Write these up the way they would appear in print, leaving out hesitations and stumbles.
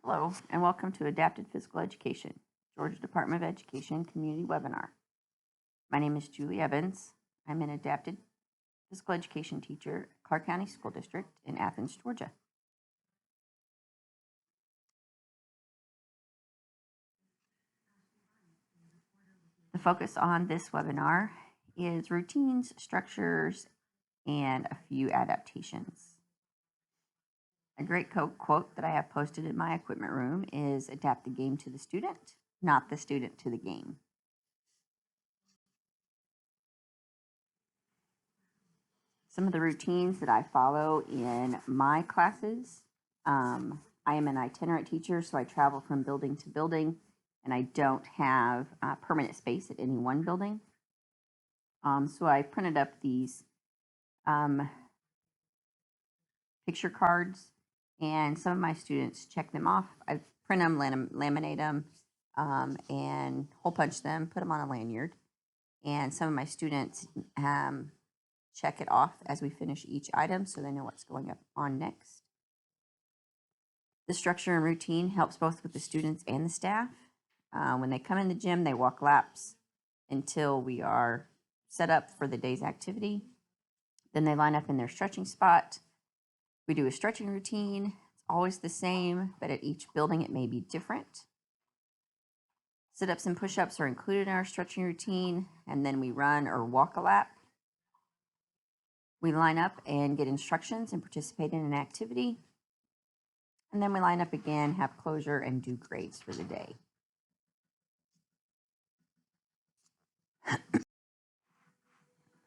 Hello, and welcome to Adapted Physical Education, Georgia Department of Education Community Webinar. My name is Julie Evans. I'm an Adapted Physical Education teacher at Clark County School District in Athens, Georgia. The focus on this webinar is routines, structures, and a few adaptations. A great quote that I have posted in my equipment room is adapt the game to the student, not the student to the game. Some of the routines that I follow in my classes. I am an itinerant teacher, so I travel from building to building, and I don't have permanent space at any one building. So I printed up these picture cards, and some of my students check them off. I print them, laminate them, and hole punch them, put them on a lanyard. And some of my students check it off as we finish each item so they know what's going up on next. The structure and routine helps both with the students and the staff. When they come in the gym, they walk laps until we are set up for the day's activity. Then they line up in their stretching spot. We do a stretching routine. It's always the same, but at each building it may be different. Sit-ups and push-ups are included in our stretching routine, and then we run or walk a lap. We line up and get instructions and participate in an activity. And then we line up again, have closure, and do grades for the day.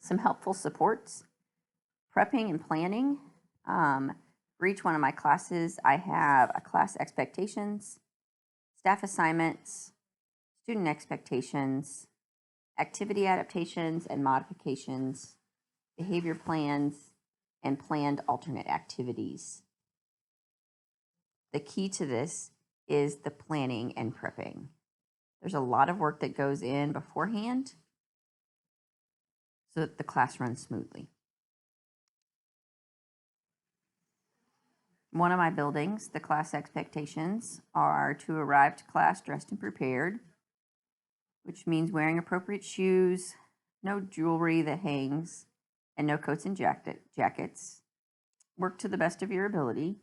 Some helpful supports. Prepping and planning. For each one of my classes, I have a class expectations, staff assignments, student expectations, activity adaptations and modifications, behavior plans, and planned alternate activities. The key to this is the planning and prepping. There's a lot of work that goes in beforehand so that the class runs smoothly. One of my buildings, the class expectations are to arrive to class dressed and prepared, which means wearing appropriate shoes, no jewelry that hangs, and no coats and jackets. Work to the best of your ability,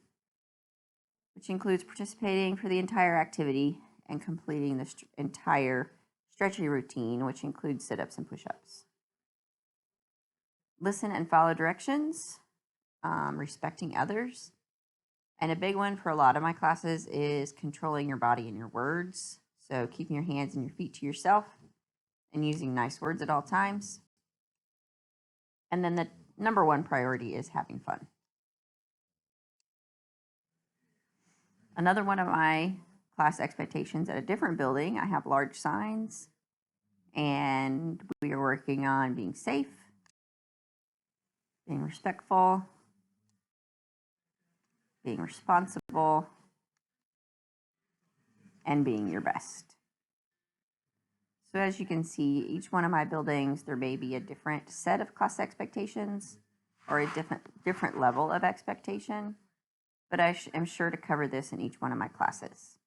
which includes participating for the entire activity and completing the entire stretching routine, which includes sit-ups and push-ups. Listen and follow directions, respecting others. And a big one for a lot of my classes is controlling your body and your words. So keeping your hands and your feet to yourself and using nice words at all times. And then the number one priority is having fun. Another one of my class expectations at a different building, I have large signs, and we are working on being safe, being respectful, being responsible, and being your best. So as you can see, each one of my buildings, there may be a different set of class expectations or a different level of expectation, but I am sure to cover this in each one of my classes.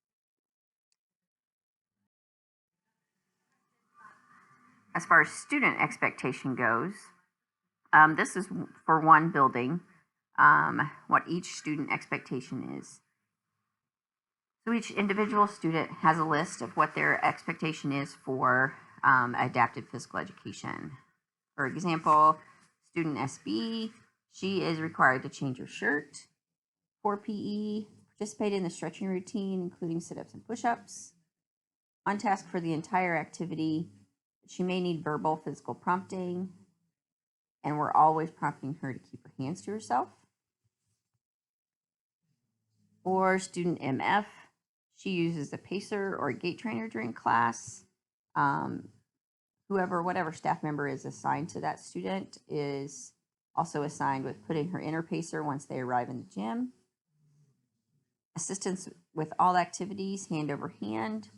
As far as student expectation goes, this is for one building, what each student expectation is. So each individual student has a list of what their expectation is for adapted physical education. For example, student SB, she is required to change her shirt. For PE, participate in the stretching routine, including sit-ups and push-ups. On task for the entire activity, she may need verbal physical prompting, and we're always prompting her to keep her hands to herself. Or student MF, she uses a pacer or a gait trainer during class. Whatever staff member is assigned to that student is also assigned with putting her in her pacer once they arrive in the gym. Assistance with all activities, hand over hand.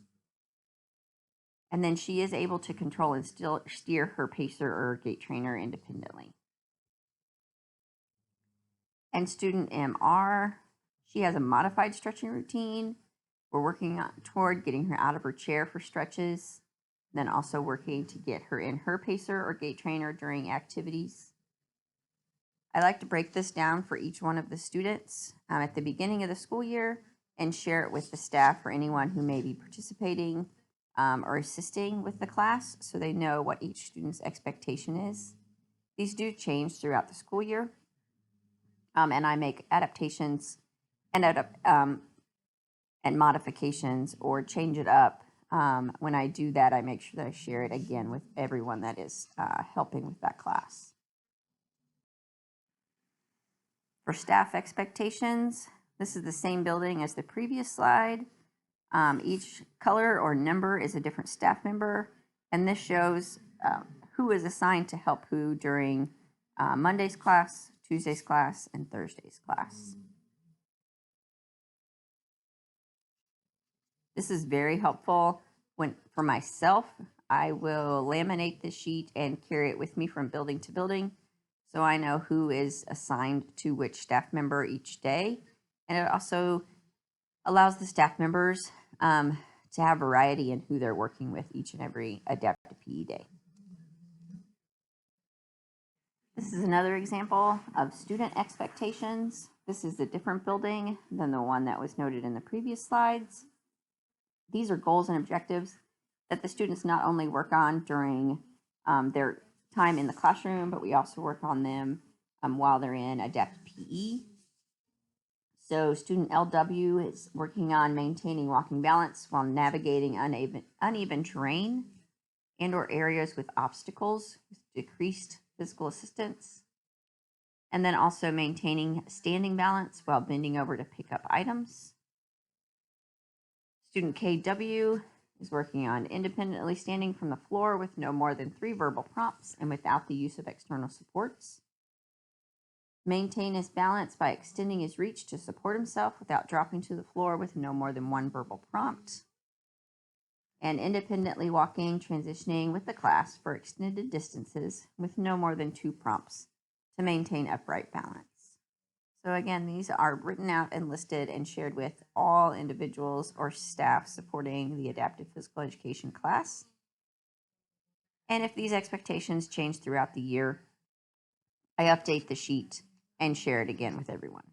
And then she is able to control and still steer her pacer or gait trainer independently. And student MR, she has a modified stretching routine We're working toward getting her out of her chair for stretches, then also working to get her in her pacer or gait trainer during activities. I like to break this down for each one of the students at the beginning of the school year and share it with the staff or anyone who may be participating or assisting with the class so they know what each student's expectation is. These do change throughout the school year, and I make adaptations and modifications or change it up. When I do that, I make sure that I share it again with everyone that is helping with that class. For staff expectations, this is the same building as the previous slide. Each color or number is a different staff member, and this shows who is assigned to help who during Monday's class, Tuesday's class, and Thursday's class. This is very helpful for myself. I will laminate this sheet and carry it with me from building to building so I know who is assigned to which staff member each day. And it also allows the staff members to have variety in who they're working with each and every adaptive PE day. This is another example of student expectations. This is a different building than the one that was noted in the previous slides. These are goals and objectives that the students not only work on during their time in the classroom, but we also work on them while they're in adaptive PE. So student LW is working on maintaining walking balance while navigating uneven terrain and or areas with obstacles with decreased physical assistance. And then also maintaining standing balance while bending over to pick up items. Student KW is working on independently standing from the floor with no more than 3 verbal prompts and without the use of external supports. Maintain his balance by extending his reach to support himself without dropping to the floor with no more than 1 verbal prompt. And independently walking, transitioning with the class for extended distances with no more than 2 prompts to maintain upright balance. So again, these are written out and listed and shared with all individuals or staff supporting the adaptive physical education class. And if these expectations change throughout the year, I update the sheet and share it again with everyone.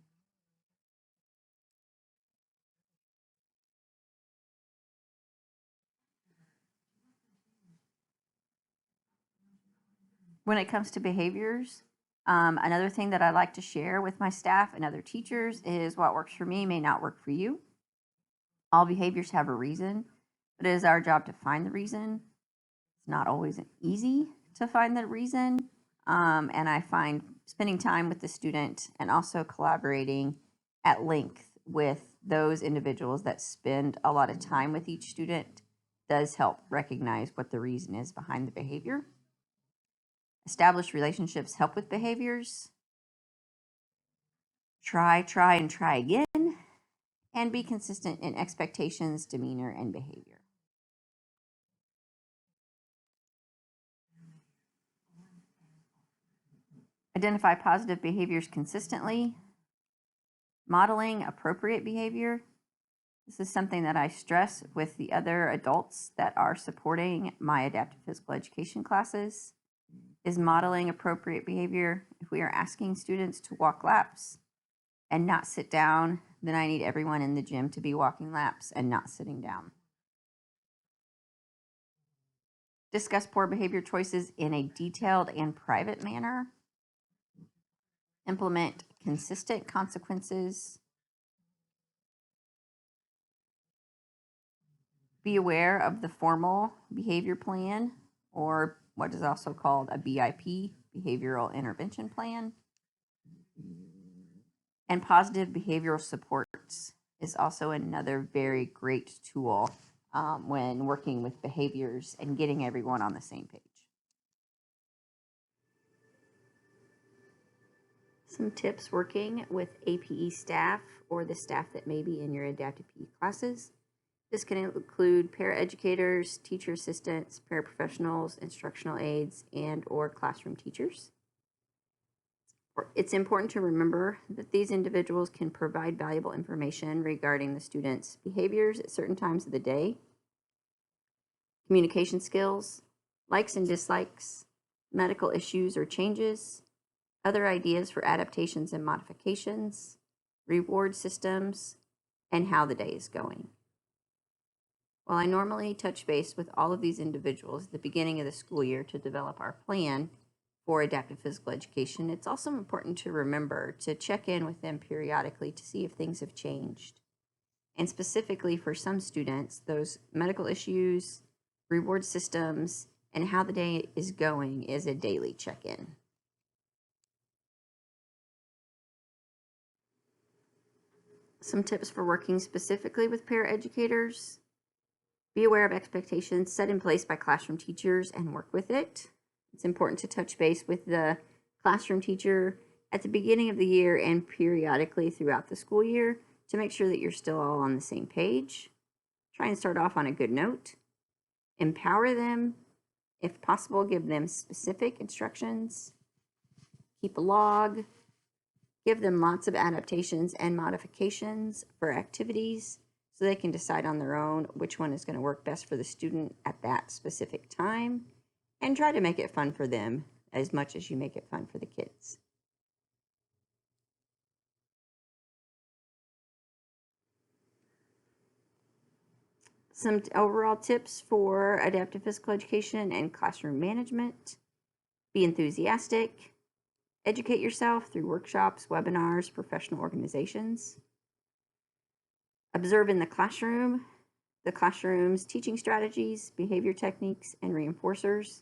When it comes to behaviors, another thing that I like to share with my staff and other teachers is what works for me may not work for you. All behaviors have a reason, but it is our job to find the reason. It's not always easy to find the reason, and I find spending time with the student and also collaborating at length with those individuals that spend a lot of time with each student does help recognize what the reason is behind the behavior. Established relationships help with behaviors. Try, and try again. And be consistent in expectations, demeanor, and behavior. Identify positive behaviors consistently. Modeling appropriate behavior. This is something that I stress with the other adults that are supporting my adaptive physical education classes. Is modeling appropriate behavior. If we are asking students to walk laps and not sit down, then I need everyone in the gym to be walking laps and not sitting down. Discuss poor behavior choices in a detailed and private manner. Implement consistent consequences. Be aware of the formal behavior plan, or what is also called a BIP, behavioral intervention plan. And positive behavioral supports is also another very great tool when working with behaviors and getting everyone on the same page. Some tips working with APE staff or the staff that may be in your adaptive PE classes. This can include paraeducators, teacher assistants, paraprofessionals, instructional aides, and or classroom teachers. It's important to remember that these individuals can provide valuable information regarding the student's behaviors at certain times of the day, communication skills, likes and dislikes, medical issues or changes, other ideas for adaptations and modifications, reward systems, and how the day is going. While I normally touch base with all of these individuals at the beginning of the school year to develop our plan for adaptive physical education, it's also important to remember to check in with them periodically to see if things have changed. And specifically for some students, those medical issues, reward systems, and how the day is going is a daily check-in. Some tips for working specifically with paraeducators. Be aware of expectations set in place by classroom teachers and work with it. It's important to touch base with the classroom teacher at the beginning of the year and periodically throughout the school year to make sure that you're still all on the same page. Try and start off on a good note. Empower them. If possible, give them specific instructions. Keep a log. Give them lots of adaptations and modifications for activities so they can decide on their own which one is going to work best for the student at that specific time. And try to make it fun for them as much as you make it fun for the kids. Some overall tips for adaptive physical education and classroom management. Be enthusiastic. Educate yourself through workshops, webinars, professional organizations. Observe in the classroom's teaching strategies, behavior techniques, and reinforcers.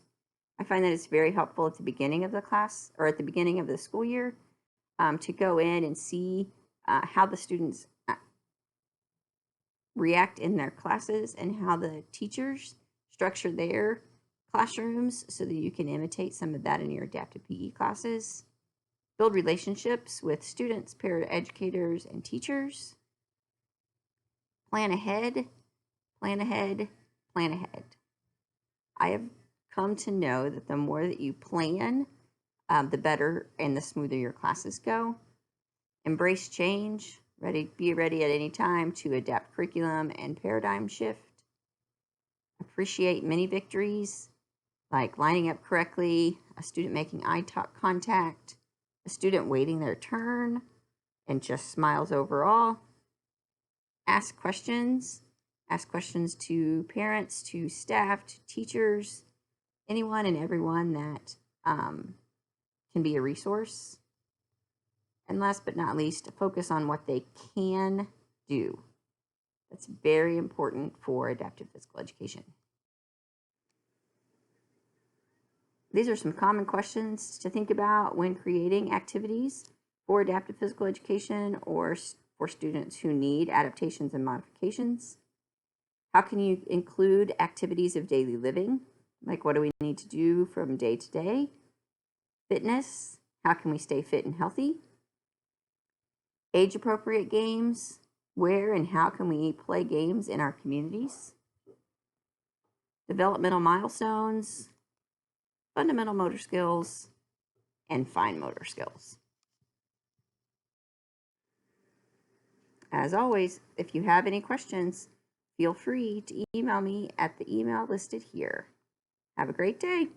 I find that it's very helpful at the beginning of the class or at the beginning of the school year to go in and see how the students react in their classes and how the teachers structure their classrooms so that you can imitate some of that in your adaptive PE classes. Build relationships with students, paraeducators, and teachers. Plan ahead, plan ahead, plan ahead. I have come to know that the more that you plan, the better and the smoother your classes go. Embrace change. Be ready at any time to adapt curriculum and paradigm shift. Appreciate many victories, like lining up correctly, a student making eye contact, a student waiting their turn, and just smiles overall. Ask questions. Ask questions to parents, to staff, to teachers, anyone and everyone that can be a resource. And last but not least, focus on what they can do. That's very important for adaptive physical education. These are some common questions to think about when creating activities for adaptive physical education or for students who need adaptations and modifications. How can you include activities of daily living? Like, what do we need to do from day to day? Fitness. How can we stay fit and healthy? Age-appropriate games. Where and how can we play games in our communities? Developmental milestones, fundamental motor skills, and fine motor skills. As always, if you have any questions, feel free to email me at the email listed here. Have a great day.